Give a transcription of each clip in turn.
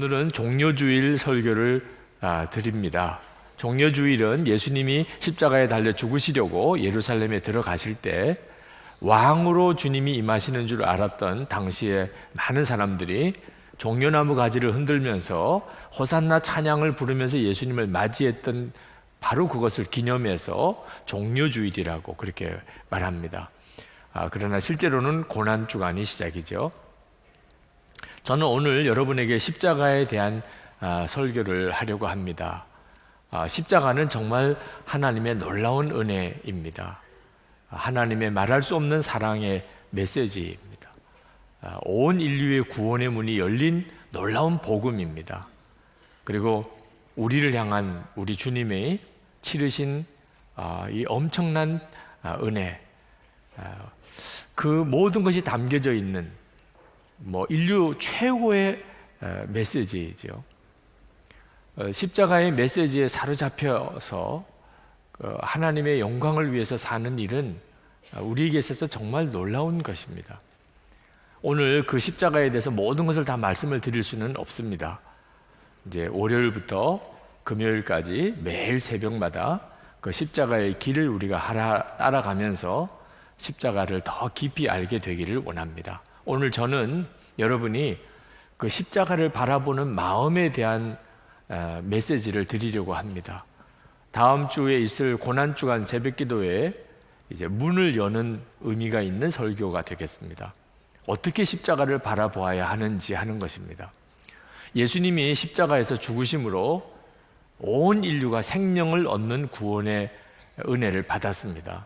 오늘은 종려주일 설교를 드립니다. 종려주일은 예수님이 십자가에 달려 죽으시려고 예루살렘에 들어가실 때 왕으로 주님이 임하시는 줄 알았던 당시에 많은 사람들이 종려나무 가지를 흔들면서 호산나 찬양을 부르면서 예수님을 맞이했던 바로 그것을 기념해서 종려주일이라고 그렇게 말합니다. 그러나 실제로는 고난주간이 시작이죠. 저는 오늘 여러분에게 십자가에 대한 설교를 하려고 합니다. 십자가는 정말 하나님의 놀라운 은혜입니다. 하나님의 말할 수 없는 사랑의 메시지입니다. 온 인류의 구원의 문이 열린 놀라운 복음입니다. 그리고 우리를 향한 우리 주님의 치르신 이 엄청난 은혜, 그 모든 것이 담겨져 있는 인류 최고의 메시지이죠. 십자가의 메시지에 사로잡혀서 하나님의 영광을 위해서 사는 일은 우리에게 있어서 정말 놀라운 것입니다. 오늘 그 십자가에 대해서 모든 것을 다 말씀을 드릴 수는 없습니다. 이제 월요일부터 금요일까지 매일 새벽마다 그 십자가의 길을 우리가 따라가면서 십자가를 더 깊이 알게 되기를 원합니다. 오늘 저는 여러분이 그 십자가를 바라보는 마음에 대한 메시지를 드리려고 합니다. 다음 주에 있을 고난주간 새벽기도에 이제 문을 여는 의미가 있는 설교가 되겠습니다. 어떻게 십자가를 바라보아야 하는지 하는 것입니다. 예수님이 십자가에서 죽으심으로 온 인류가 생명을 얻는 구원의 은혜를 받았습니다.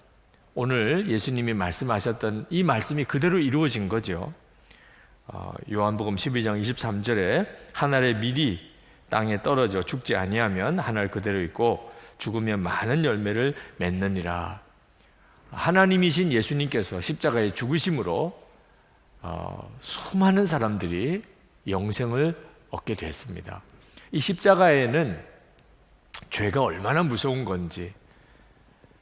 오늘 예수님이 말씀하셨던 이 말씀이 그대로 이루어진 거죠. 요한복음 12장 23절에 한 알의 밀이 땅에 떨어져 죽지 아니하면 한 알 그대로 있고 죽으면 많은 열매를 맺느니라. 하나님이신 예수님께서 십자가에 죽으심으로 수많은 사람들이 영생을 얻게 됐습니다. 이 십자가에는 죄가 얼마나 무서운 건지,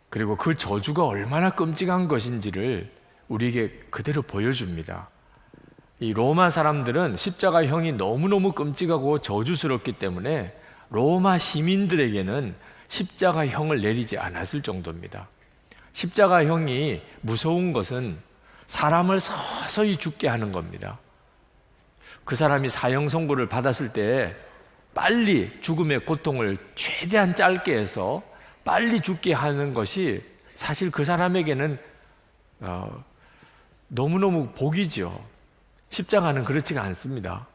그리고 그 저주가 얼마나 끔찍한 것인지를 우리에게 그대로 보여줍니다. 이 로마 사람들은 십자가형이 너무너무 끔찍하고 저주스럽기 때문에 로마 시민들에게는 십자가형을 내리지 않았을 정도입니다. 십자가형이 무서운 것은 사람을 서서히 죽게 하는 겁니다. 그 사람이 사형 선고를 받았을 때 빨리 죽음의 고통을 최대한 짧게 해서 빨리 죽게 하는 것이 사실 그 사람에게는 너무너무 복이죠. 십자가는 그렇지가 않습니다.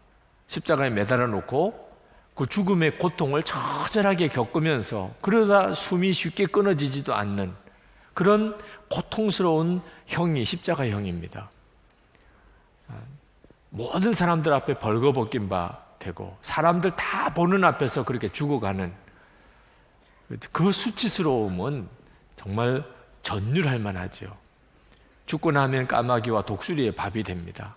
십자가에 매달아 놓고 그 죽음의 고통을 처절하게 겪으면서 그러다 숨이 쉽게 끊어지지도 않는 그런 고통스러운 형이 십자가형입니다. 모든 사람들 앞에 벌거벗긴 바 되고 사람들 다 보는 앞에서 그렇게 죽어가는 그 수치스러움은 정말 전율할 만하죠. 죽고 나면 까마귀와 독수리의 밥이 됩니다.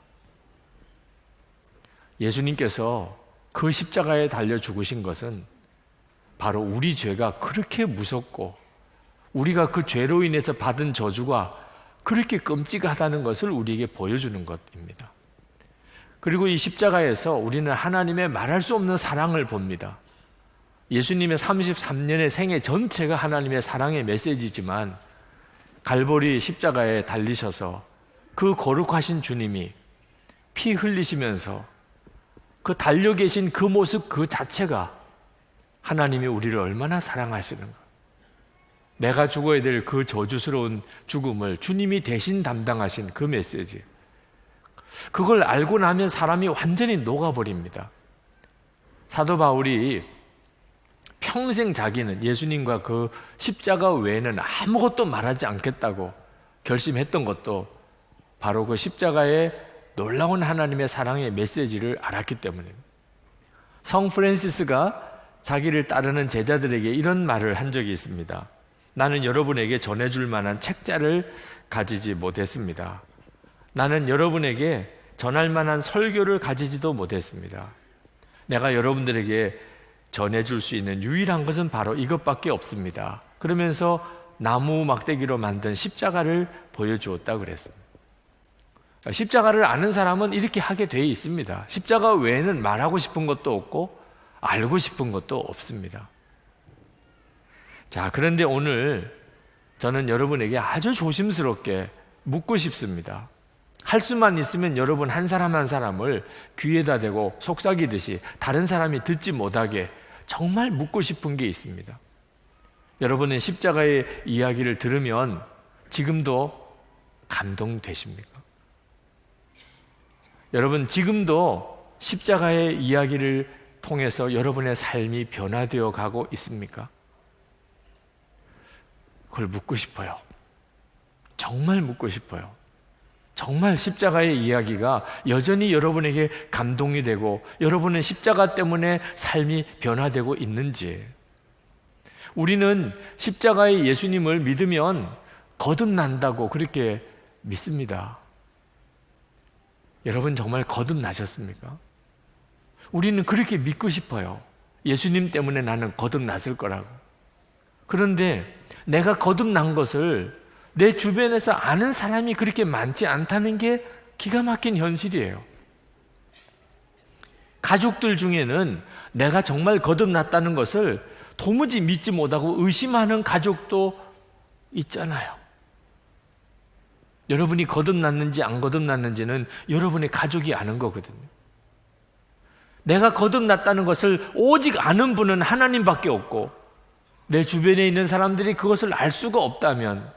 예수님께서 그 십자가에 달려 죽으신 것은 바로 우리 죄가 그렇게 무섭고 우리가 그 죄로 인해서 받은 저주가 그렇게 끔찍하다는 것을 우리에게 보여주는 것입니다. 그리고 이 십자가에서 우리는 하나님의 말할 수 없는 사랑을 봅니다. 예수님의 33년의 생애 전체가 하나님의 사랑의 메시지지만 갈보리 십자가에 달리셔서 그 거룩하신 주님이 피 흘리시면서 그 달려 계신 그 모습 그 자체가 하나님이 우리를 얼마나 사랑하시는가. 내가 죽어야 될 그 저주스러운 죽음을 주님이 대신 담당하신 그 메시지, 그걸 알고 나면 사람이 완전히 녹아버립니다. 사도 바울이 평생 자기는 예수님과 그 십자가 외에는 아무것도 말하지 않겠다고 결심했던 것도 바로 그 십자가의 놀라운 하나님의 사랑의 메시지를 알았기 때문입니다. 성 프란시스가 자기를 따르는 제자들에게 이런 말을 한 적이 있습니다. 나는 여러분에게 전해줄 만한 책자를 가지지 못했습니다. 나는 여러분에게 전할 만한 설교를 가지지도 못했습니다. 내가 여러분들에게 전해줄 수 있는 유일한 것은 바로 이것밖에 없습니다. 그러면서 나무 막대기로 만든 십자가를 보여주었다 그랬습니다. 십자가를 아는 사람은 이렇게 하게 돼 있습니다. 십자가 외에는 말하고 싶은 것도 없고 알고 싶은 것도 없습니다. 자, 그런데 오늘 저는 여러분에게 아주 조심스럽게 묻고 싶습니다. 할 수만 있으면 여러분 한 사람 한 사람을 귀에다 대고 속삭이듯이 다른 사람이 듣지 못하게 정말 묻고 싶은 게 있습니다. 여러분은 십자가의 이야기를 들으면 지금도 감동되십니까? 여러분 지금도 십자가의 이야기를 통해서 여러분의 삶이 변화되어 가고 있습니까? 그걸 묻고 싶어요. 정말 묻고 싶어요. 정말 십자가의 이야기가 여전히 여러분에게 감동이 되고 여러분은 십자가 때문에 삶이 변화되고 있는지. 우리는 십자가의 예수님을 믿으면 거듭난다고 그렇게 믿습니다. 여러분 정말 거듭나셨습니까? 우리는 그렇게 믿고 싶어요. 예수님 때문에 나는 거듭났을 거라고. 그런데 내가 거듭난 것을 내 주변에서 아는 사람이 그렇게 많지 않다는 게 기가 막힌 현실이에요. 가족들 중에는 내가 정말 거듭났다는 것을 도무지 믿지 못하고 의심하는 가족도 있잖아요. 여러분이 거듭났는지 안 거듭났는지는 여러분의 가족이 아는 거거든요. 내가 거듭났다는 것을 오직 아는 분은 하나님밖에 없고 내 주변에 있는 사람들이 그것을 알 수가 없다면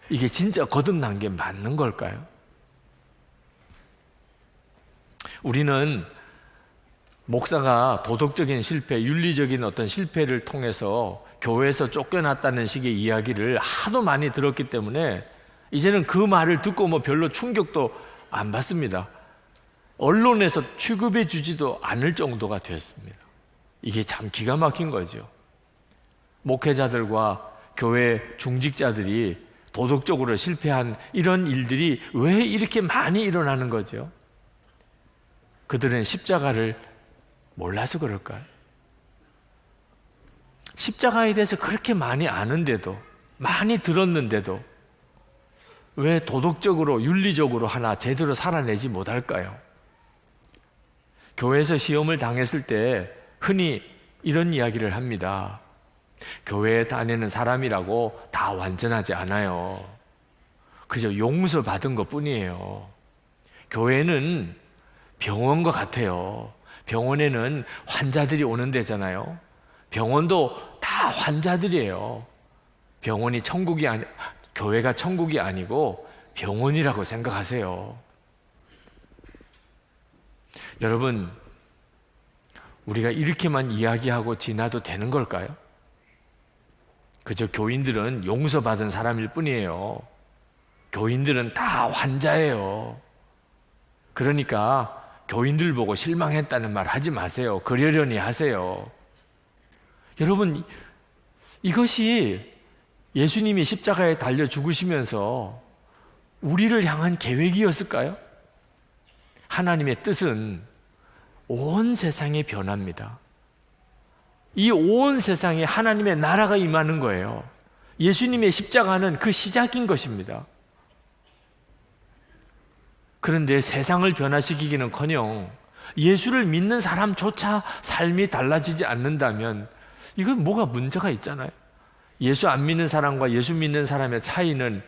이게 진짜 거듭난 게 맞는 걸까요? 우리는 목사가 도덕적인 실패, 윤리적인 어떤 실패를 통해서 교회에서 쫓겨났다는 식의 이야기를 하도 많이 들었기 때문에 이제는 그 말을 듣고 뭐 별로 충격도 안 받습니다. 언론에서 취급해 주지도 않을 정도가 됐습니다. 이게 참 기가 막힌 거죠. 목회자들과 교회 중직자들이 도덕적으로 실패한 이런 일들이 왜 이렇게 많이 일어나는 거죠? 그들은 십자가를 몰라서 그럴까요? 십자가에 대해서 그렇게 많이 아는데도, 많이 들었는데도 왜 도덕적으로, 윤리적으로 하나 제대로 살아내지 못할까요? 교회에서 시험을 당했을 때 흔히 이런 이야기를 합니다. 교회에 다니는 사람이라고 다 완전하지 않아요. 그저 용서받은 것 뿐이에요. 교회는 병원과 같아요. 병원에는 환자들이 오는 데잖아요. 병원도 다 환자들이에요. 병원이 천국이 교회가 천국이 아니고 병원이라고 생각하세요. 여러분, 우리가 이렇게만 이야기하고 지나도 되는 걸까요? 그저 교인들은 용서받은 사람일 뿐이에요. 교인들은 다 환자예요. 그러니까 교인들 보고 실망했다는 말 하지 마세요. 그러려니 하세요. 여러분, 이것이 예수님이 십자가에 달려 죽으시면서 우리를 향한 계획이었을까요? 하나님의 뜻은 온 세상의 변화입니다. 이 온 세상에 하나님의 나라가 임하는 거예요. 예수님의 십자가는 그 시작인 것입니다. 그런데 세상을 변화시키기는커녕 예수를 믿는 사람조차 삶이 달라지지 않는다면 이건 뭐가 문제가 있잖아요. 예수 안 믿는 사람과 예수 믿는 사람의 차이는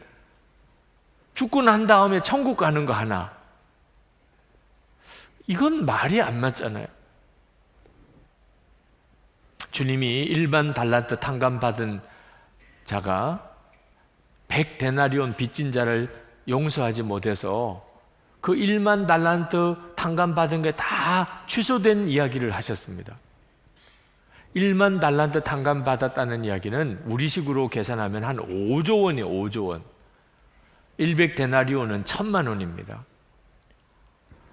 죽고 난 다음에 천국 가는 거 하나. 이건 말이 안 맞잖아요. 주님이 일반 달란트 탕감받은 자가 100데나리온 빚진 자를 용서하지 못해서 그 1만 달란트 탕감받은 게 다 취소된 이야기를 하셨습니다. 1만 달란트 탕감받았다는 이야기는 우리식으로 계산하면 한 5조 원이에요. 5조 원. 100데나리온은 1000만 원입니다.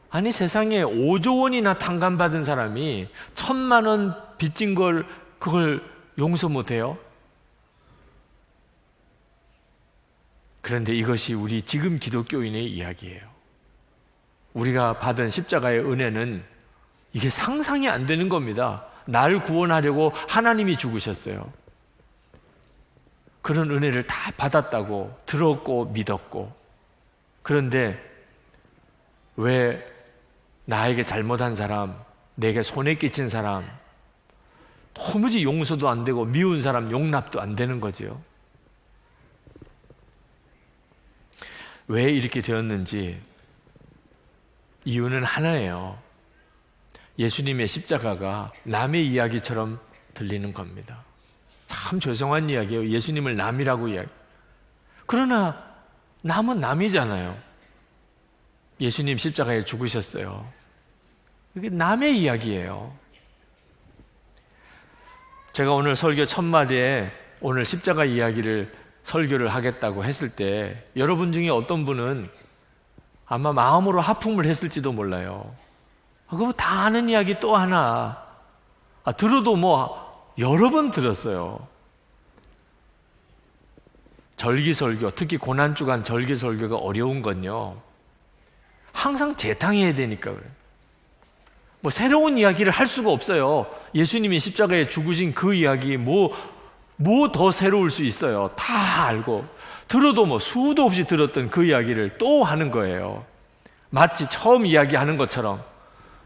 아니 세상에 5조 원이나 탕감받은 사람이 1000만 원 빚진 걸 그걸 용서 못해요? 그런데 이것이 우리 지금 기독교인의 이야기예요. 우리가 받은 십자가의 은혜는 이게 상상이 안 되는 겁니다. 날 구원하려고 하나님이 죽으셨어요. 그런 은혜를 다 받았다고 들었고 믿었고, 그런데 왜 나에게 잘못한 사람, 내게 손해 끼친 사람, 도무지 용서도 안 되고 미운 사람 용납도 안 되는 거지요. 왜 이렇게 되었는지 이유는 하나예요. 예수님의 십자가가 남의 이야기처럼 들리는 겁니다. 참 죄송한 이야기예요. 예수님을 남이라고 이야기. 그러나 남은 남이잖아요. 예수님 십자가에 죽으셨어요. 이게 남의 이야기예요. 제가 오늘 설교 첫 마디에 오늘 십자가 이야기를 설교를 하겠다고 했을 때 여러분 중에 어떤 분은 아마 마음으로 하품을 했을지도 몰라요. 그거 다 아는 이야기 또 하나. 들어도 뭐 여러 번 들었어요. 절기설교, 특히 고난주간 절기설교가 어려운 건요, 항상 재탕해야 되니까 그래요. 뭐 새로운 이야기를 할 수가 없어요. 예수님이 십자가에 죽으신 그 이야기 뭐 더 새로울 수 있어요. 다 알고 들어도 뭐 수도 없이 들었던 그 이야기를 또 하는 거예요. 마치 처음 이야기하는 것처럼,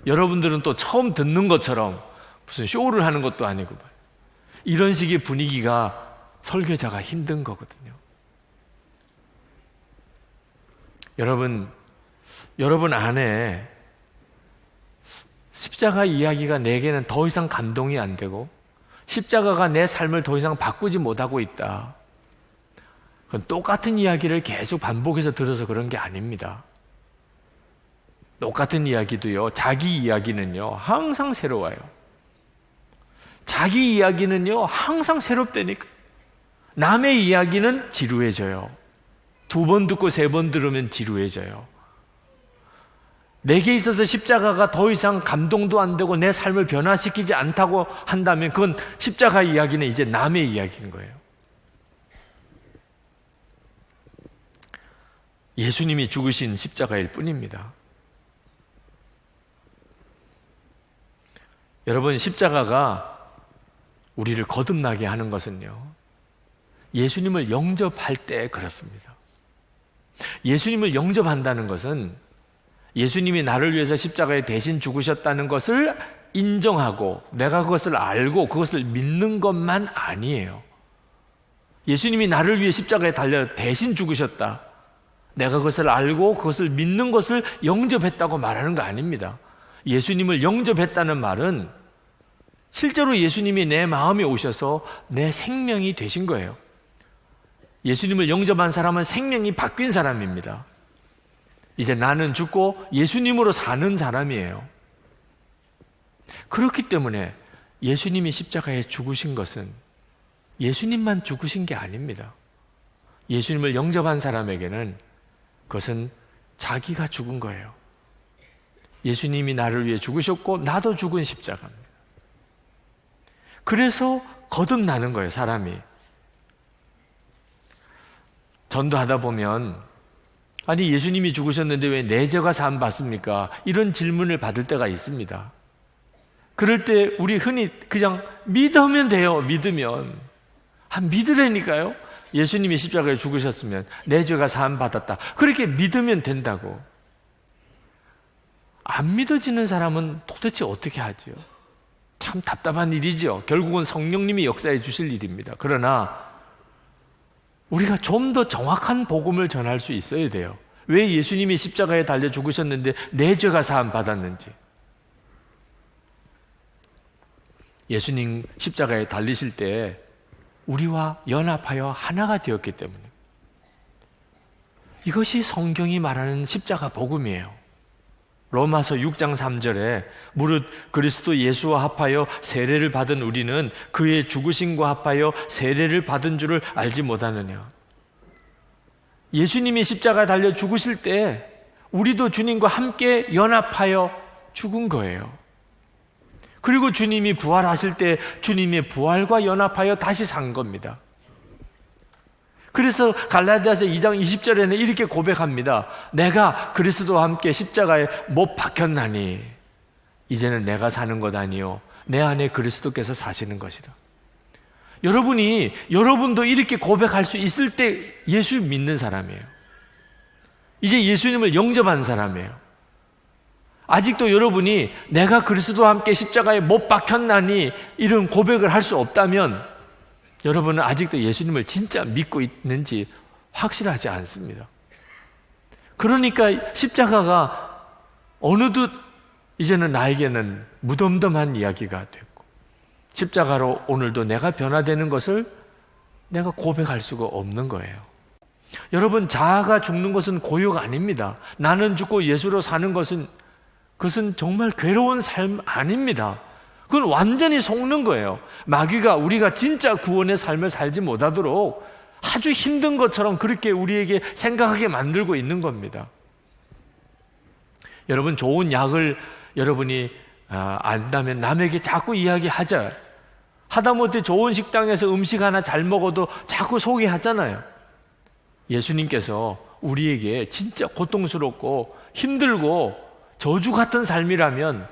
여러분들은 또 처음 듣는 것처럼 무슨 쇼를 하는 것도 아니고, 이런 식의 분위기가 설교자가 힘든 거거든요. 여러분 안에 십자가 이야기가 내게는 더 이상 감동이 안 되고 십자가가 내 삶을 더 이상 바꾸지 못하고 있다. 그건 똑같은 이야기를 계속 반복해서 들어서 그런 게 아닙니다. 똑같은 이야기도요, 자기 이야기는요 항상 새로워요. 자기 이야기는요 항상 새롭다니까. 남의 이야기는 지루해져요. 2번 듣고 3번 들으면 지루해져요. 내게 있어서 십자가가 더 이상 감동도 안 되고 내 삶을 변화시키지 않다고 한다면 그건 십자가 이야기는 이제 남의 이야기인 거예요. 예수님이 죽으신 십자가일 뿐입니다. 여러분, 십자가가 우리를 거듭나게 하는 것은요, 예수님을 영접할 때 그렇습니다. 예수님을 영접한다는 것은 예수님이 나를 위해서 십자가에 대신 죽으셨다는 것을 인정하고 내가 그것을 알고 그것을 믿는 것만 아니에요. 예수님이 나를 위해 십자가에 달려 대신 죽으셨다, 내가 그것을 알고 그것을 믿는 것을 영접했다고 말하는 거 아닙니다. 예수님을 영접했다는 말은 실제로 예수님이 내 마음에 오셔서 내 생명이 되신 거예요. 예수님을 영접한 사람은 생명이 바뀐 사람입니다. 이제 나는 죽고 예수님으로 사는 사람이에요. 그렇기 때문에 예수님이 십자가에 죽으신 것은 예수님만 죽으신 게 아닙니다. 예수님을 영접한 사람에게는 그것은 자기가 죽은 거예요. 예수님이 나를 위해 죽으셨고 나도 죽은 십자가입니다. 그래서 거듭나는 거예요, 사람이. 전도하다 보면 아니 예수님이 죽으셨는데 왜 내 죄가 사함 받습니까? 이런 질문을 받을 때가 있습니다. 그럴 때 우리 흔히 그냥 믿으면 돼요. 믿으면. 믿으라니까요. 예수님이 십자가에 죽으셨으면 내 죄가 사함 받았다. 그렇게 믿으면 된다고. 안 믿어지는 사람은 도대체 어떻게 하죠? 참 답답한 일이죠. 결국은 성령님이 역사해 주실 일입니다. 그러나 우리가 좀 더 정확한 복음을 전할 수 있어야 돼요. 왜 예수님이 십자가에 달려 죽으셨는데 내 죄가 사함 받았는지. 예수님 십자가에 달리실 때 우리와 연합하여 하나가 되었기 때문에, 이것이 성경이 말하는 십자가 복음이에요. 로마서 6장 3절에 무릇 그리스도 예수와 합하여 세례를 받은 우리는 그의 죽으심과 합하여 세례를 받은 줄을 알지 못하느냐. 예수님이 십자가에 달려 죽으실 때 우리도 주님과 함께 연합하여 죽은 거예요. 그리고 주님이 부활하실 때 주님의 부활과 연합하여 다시 산 겁니다. 그래서 갈라디아서 2장 20절에는 이렇게 고백합니다. 내가 그리스도와 함께 십자가에 못 박혔나니 이제는 내가 사는 것 아니요 내 안에 그리스도께서 사시는 것이다. 여러분도 이렇게 고백할 수 있을 때 예수 믿는 사람이에요. 이제 예수님을 영접한 사람이에요. 아직도 여러분이 내가 그리스도와 함께 십자가에 못 박혔나니 이런 고백을 할 수 없다면 여러분은 아직도 예수님을 진짜 믿고 있는지 확실하지 않습니다. 그러니까 십자가가 어느덧 이제는 나에게는 무덤덤한 이야기가 됐고, 십자가로 오늘도 내가 변화되는 것을 내가 고백할 수가 없는 거예요. 여러분, 자아가 죽는 것은 고요가 아닙니다. 나는 죽고 예수로 사는 것은 그것은 정말 괴로운 삶 아닙니다. 그건 완전히 속는 거예요. 마귀가 우리가 진짜 구원의 삶을 살지 못하도록 아주 힘든 것처럼 그렇게 우리에게 생각하게 만들고 있는 겁니다. 여러분, 좋은 약을 여러분이 안다면 남에게 자꾸 이야기하자. 하다못해 좋은 식당에서 음식 하나 잘 먹어도 자꾸 소개하잖아요. 예수님께서 우리에게 진짜 고통스럽고 힘들고 저주 같은 삶이라면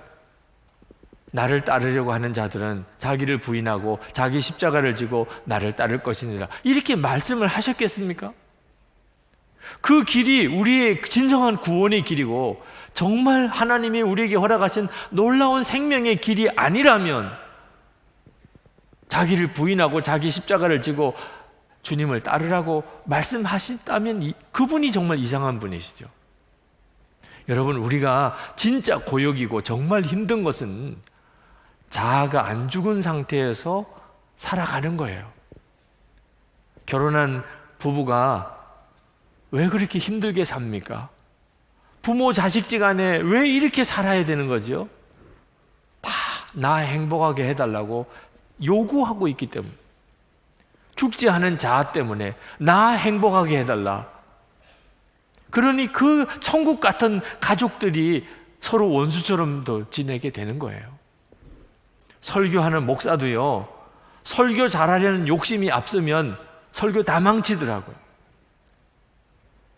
나를 따르려고 하는 자들은 자기를 부인하고 자기 십자가를 지고 나를 따를 것이니라, 이렇게 말씀을 하셨겠습니까? 그 길이 우리의 진정한 구원의 길이고 정말 하나님이 우리에게 허락하신 놀라운 생명의 길이 아니라면 자기를 부인하고 자기 십자가를 지고 주님을 따르라고 말씀하신다면 그분이 정말 이상한 분이시죠. 여러분, 우리가 진짜 고역이고 정말 힘든 것은 자아가 안 죽은 상태에서 살아가는 거예요. 결혼한 부부가 왜 그렇게 힘들게 삽니까? 부모 자식지간에 왜 이렇게 살아야 되는 거죠? 다 나 행복하게 해달라고 요구하고 있기 때문에, 죽지 않은 자아 때문에 나 행복하게 해달라. 그러니 그 천국 같은 가족들이 서로 원수처럼 더 지내게 되는 거예요. 설교하는 목사도요, 설교 잘하려는 욕심이 앞서면 설교 다 망치더라고요.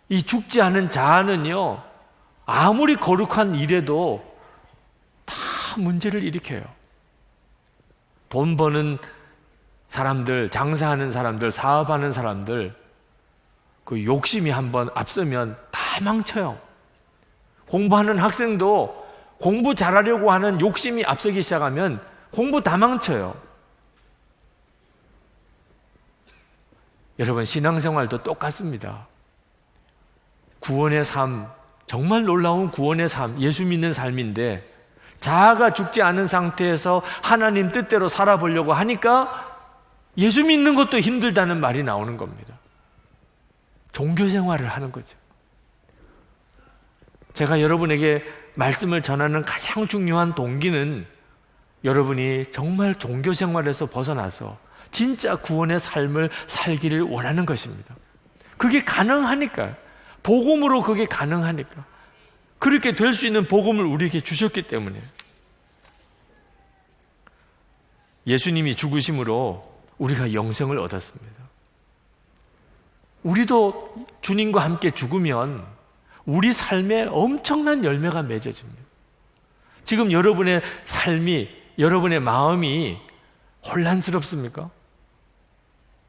이 죽지 않은 자아는요, 아무리 거룩한 일에도 다 문제를 일으켜요. 돈 버는 사람들, 장사하는 사람들, 사업하는 사람들, 그 욕심이 한번 앞서면 다 망쳐요. 공부하는 학생도 공부 잘하려고 하는 욕심이 앞서기 시작하면 공부 다 망쳐요. 여러분, 신앙생활도 똑같습니다. 구원의 삶, 정말 놀라운 구원의 삶, 예수 믿는 삶인데 자아가 죽지 않은 상태에서 하나님 뜻대로 살아보려고 하니까 예수 믿는 것도 힘들다는 말이 나오는 겁니다. 종교생활을 하는 거죠. 제가 여러분에게 말씀을 전하는 가장 중요한 동기는 여러분이 정말 종교생활에서 벗어나서 진짜 구원의 삶을 살기를 원하는 것입니다. 그게 가능하니까요. 복음으로 그게 가능하니까. 그렇게 될 수 있는 복음을 우리에게 주셨기 때문에. 예수님이 죽으심으로 우리가 영생을 얻었습니다. 우리도 주님과 함께 죽으면 우리 삶에 엄청난 열매가 맺어집니다. 지금 여러분의 삶이, 여러분의 마음이 혼란스럽습니까?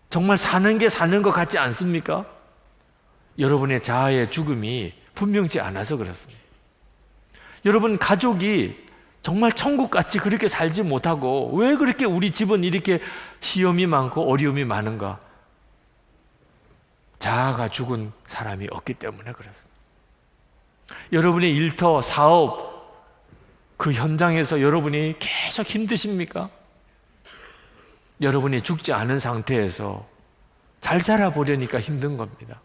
정말 사는 게 사는 것 같지 않습니까? 여러분의 자아의 죽음이 분명치 않아서 그렇습니다. 여러분 가족이 정말 천국같이 그렇게 살지 못하고 왜 그렇게 우리 집은 이렇게 시험이 많고 어려움이 많은가? 자아가 죽은 사람이 없기 때문에 그렇습니다. 여러분의 일터, 사업, 그 현장에서 여러분이 계속 힘드십니까? 여러분이 죽지 않은 상태에서 잘 살아보려니까 힘든 겁니다.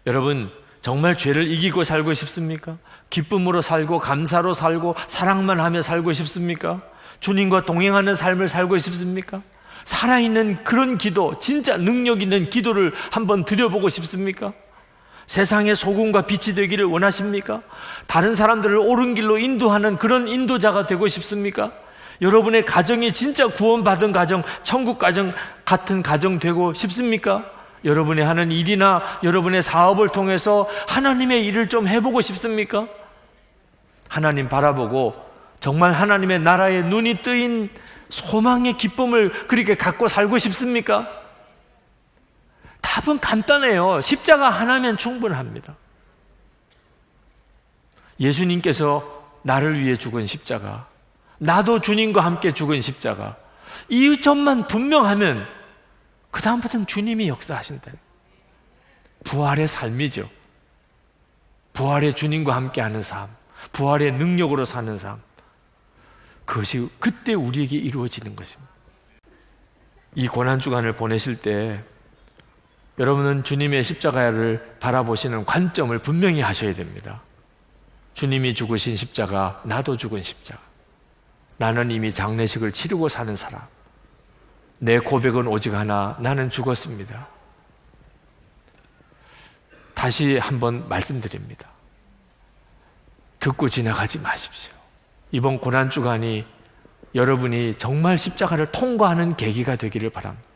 여러분, 정말 죄를 이기고 살고 싶습니까? 기쁨으로 살고 감사로 살고 사랑만 하며 살고 싶습니까? 주님과 동행하는 삶을 살고 싶습니까? 살아있는 그런 기도, 진짜 능력 있는 기도를 한번 드려보고 싶습니까? 세상의 소금과 빛이 되기를 원하십니까? 다른 사람들을 옳은 길로 인도하는 그런 인도자가 되고 싶습니까? 여러분의 가정이 진짜 구원받은 가정, 천국 가정 같은 가정 되고 싶습니까? 여러분이 하는 일이나 여러분의 사업을 통해서 하나님의 일을 좀 해보고 싶습니까? 하나님 바라보고 정말 하나님의 나라에 눈이 뜨인 소망의 기쁨을 그렇게 갖고 살고 싶습니까? 답은 간단해요. 십자가 하나면 충분합니다. 예수님께서 나를 위해 죽은 십자가, 나도 주님과 함께 죽은 십자가, 이 점만 분명하면 그 다음부터는 주님이 역사하신다. 부활의 삶이죠. 부활의 주님과 함께하는 삶, 부활의 능력으로 사는 삶, 그것이 그때 우리에게 이루어지는 것입니다. 이 고난주간을 보내실 때 여러분은 주님의 십자가를 바라보시는 관점을 분명히 하셔야 됩니다. 주님이 죽으신 십자가, 나도 죽은 십자가. 나는 이미 장례식을 치르고 사는 사람. 내 고백은 오직 하나, 나는 죽었습니다. 다시 한번 말씀드립니다. 듣고 지나가지 마십시오. 이번 고난주간이 여러분이 정말 십자가를 통과하는 계기가 되기를 바랍니다.